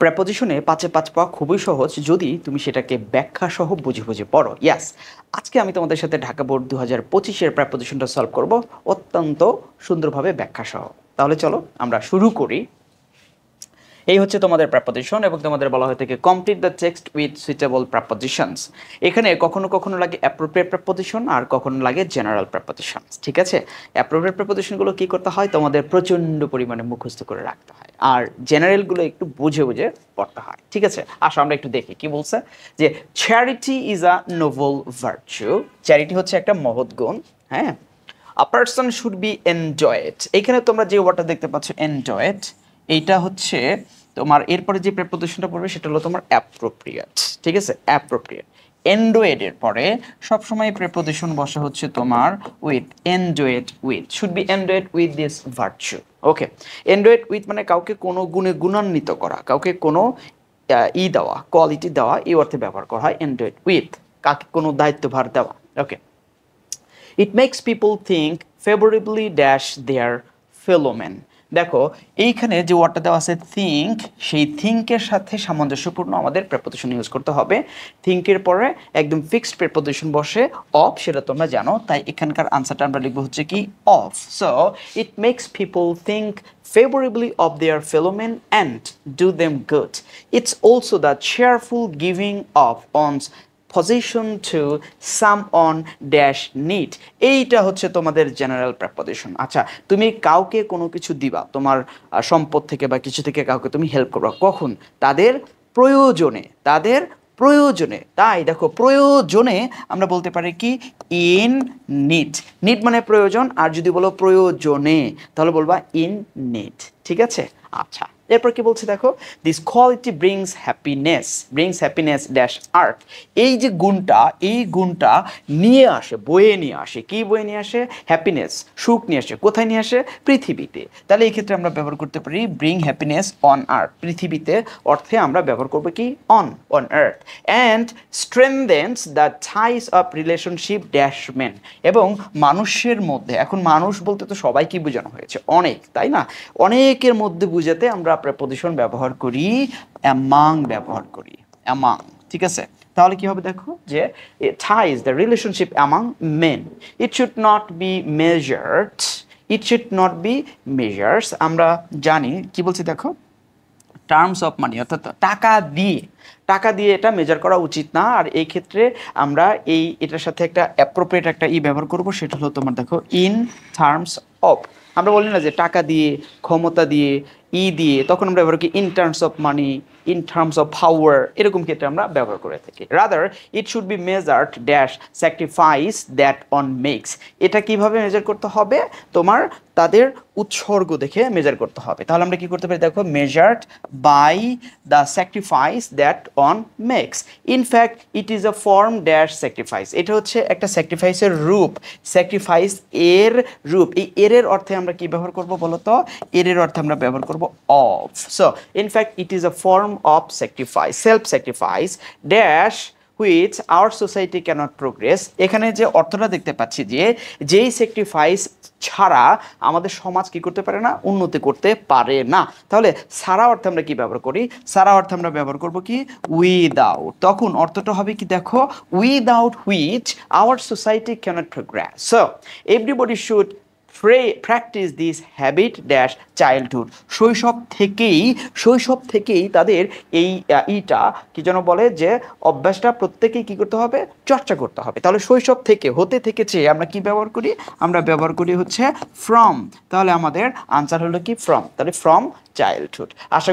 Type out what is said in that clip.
প্রেপোজিশনে ৫-এ ৫ পাওয়া খুবই সহজ যদি তুমি সেটাকে ব্যাখ্যা সহ বুঝে বুঝে পড়ো। ইয়াস, আজকে আমি তোমাদের সাথে ঢাকা বোর্ড ২০২৫-এর প্রেপোজিশনটা সলভ করব অত্যন্ত সুন্দরভাবে ব্যাখ্যা সহ। তাহলে চলো আমরা শুরু করি। এই হচ্ছে তোমাদের প্রেপোজিশন এবং তোমাদের বলা হয়ে থাকে complete the text with suitable prepositions. এখানে কখনো কখনো লাগে অ্যাপ্রোপ্রিয়েট প্রেপোজিশন আর কখনো লাগে জেনারেল প্রেপোজিশনস। ঠিক আছে, অ্যাপ্রোপ্রিয়েট প্রেপোজিশনগুলো কী করতে হয়, তোমাদের প্রচণ্ড পরিমাণে মুখস্থ করে রাখতে হয়, আর জেনারেলগুলো একটু বুঝে বুঝে পড়তে হয়। ঠিক আছে, আসো আমরা একটু দেখি কি বলছে যে charity is a Nobel virtue. Charity হচ্ছে একটা মহৎ গুণ। হ্যাঁ, আ পারসন শুড বি এনজয়েড। এখানে তোমরা যে ওয়ার্ডটা দেখতে পাচ্ছ এনজয়েড, এইটা হচ্ছে তোমার এরপরে যে প্রেপোজিশনটা পড়বে সেটা হলো তোমার অ্যাপ্রোপ্রিয়েট। ঠিক আছে, অ্যাপ্রোপ্রিয়েট। এন্ডোয়েডের পরে সবসময় প্রেপোজিশন বসে হচ্ছে তোমার with. Endowed with, should be endowed with this virtue. Okay, endowed with মানে কাউকে কোনো গুণে গুণান্বিত করা, কাউকে কোনো দেওয়া, কোয়ালিটি দেওয়া, এই অর্থে ব্যবহার করা হয় এন্ডোয়েড উইথ, কাকে কোনো দায়িত্বভার দেওয়া। Okay, it makes people think favourably dash their fellow man. দেখো এইখানে যে ওয়ার্ডটা দেওয়া আছে থিঙ্ক, সেই থিঙ্কের সাথে সামঞ্জস্যপূর্ণ আমাদের প্রেপোজিশন ইউজ করতে হবে। থিঙ্কের পরে একদম ফিক্সড প্রেপোজিশন বসে অফ, সেটা তোমরা জানো, তাই এখানকার আনসারটা আমরা লিখবো হচ্ছে কি of. So it makes people think favorably of their fellow men and do them good. It's also the cheerful giving of one's possession to someone dash need. এইটা হচ্ছে তোমাদের জেনারেল প্রেপোজিশন। আচ্ছা, তুমি কাউকে কোনো কিছু দিবা, তোমার সম্পদ থেকে বা কিছু থেকে কাউকে তুমি হেল্প করবা, কখন? তাদের প্রয়োজনে, তাদের প্রয়োজনে। তাই দেখো প্রয়োজনে আমরা বলতে পারি কি ইন নিড। নিড মানে প্রয়োজন, আর যদি বলো প্রয়োজনে তাহলে বলবা ইন নিড। ঠিক আছে, আচ্ছা এরপর কি বলছে দেখো, this quality brings happiness dash earth. এই যে গুণটা, এই গুণটা নিয়ে আসে, বয়ে নিয়ে আসে। কি বয়ে নিয়ে আসে? হ্যাপিনেস, সুখ নিয়ে আসে। কোথায় নিয়ে আসে? পৃথিবীতে। তাহলে এই ক্ষেত্রে আমরা ব্যবহার করতে পারি ব্রিং হ্যাপিনেস অন আর্থ, পৃথিবীতে অর্থে আমরা ব্যবহার করবো কি on earth. And strengthens the ties of relationship dash men. এবং মানুষের মধ্যে, এখন মানুষ বলতে তো সবাই কি বোঝানো হয়েছে? অনেক, তাই না? অনেকের মধ্যে বুঝাতে আমরা প্রেপোজিশন ব্যবহার করি অ্যামাং, ব্যবহার করি অ্যামাং। ঠিক আছে, তাহলে কি হবে দেখো যে ties the relationship among men. It should not be measured. It should not be measures. আমরা জানি কি বলছি দেখো, টার্মস অফ মানি, অর্থাৎ টাকা দিয়ে এটা মেজার করা উচিত না। আর এই ক্ষেত্রে আমরা এটার সাথে একটা অ্যাপ্রোপ্রিয়েট একটা ব্যবহার করব, সেটা হলো তোমার দেখো ইন টার্মস অফ। আমরা বলি না যে টাকা দিয়ে, ক্ষমতা দিয়ে, দিয়ে, তখন আমরা ব্যবহার করি in terms of money, in terms of power, এরকম ক্ষেত্রে আমরা ব্যবহার করে থাকি। Rather it should be measured dash sacrifice that one makes. এটা কিভাবে মেজার করতে হবে? তোমার তাদের উৎসর্গ দেখে মেজার করতে হবে। তাহলে আমরা কি করতে পারি দেখো, measured by the sacrifice that one makes. In fact it is a form dash sacrifice. এটা হচ্ছে একটা স্যাক্রিফাইসের রূপ, স্যাক্রিফাইস এর রূপ। এই এর অর্থে আমরা কি ব্যবহার করব বলো তো? এর অর্থে আমরা ব্যবহার করব of. So in fact it is a form of sacrifice, self sacrifice dash which our society cannot progress। এখানে যে অর্থটা দেখতে পাচ্ছি যে যেই স্যাক্রিফাইস ছাড়া আমাদের সমাজ কি করতে পারে না? উন্নতি করতে পারে না। তাহলে সারা অর্থে আমরা কি ব্যবহার করি? সারা অর্থে আমরা ব্যবহার করব কি উইদাউট। তখন অর্থটা হবে কি দেখো, without which our society cannot progress. So everybody should practise this habit dash childhood. শৈশব থেকেই তাদের এইটা কি যেন বলে, যে অভ্যাসটা প্রত্যেকেই কি করতে হবে? চর্চা করতে হবে। তাহলে শৈশব থেকে, হতে থেকেছে আমরা কি ব্যবহার করি? আমরা ব্যবহার করি হচ্ছে ফ্রম। তাহলে আমাদের আনসার হলো কি ফ্রম। তাহলে ফ্রম চাইল্ডহুড। আশা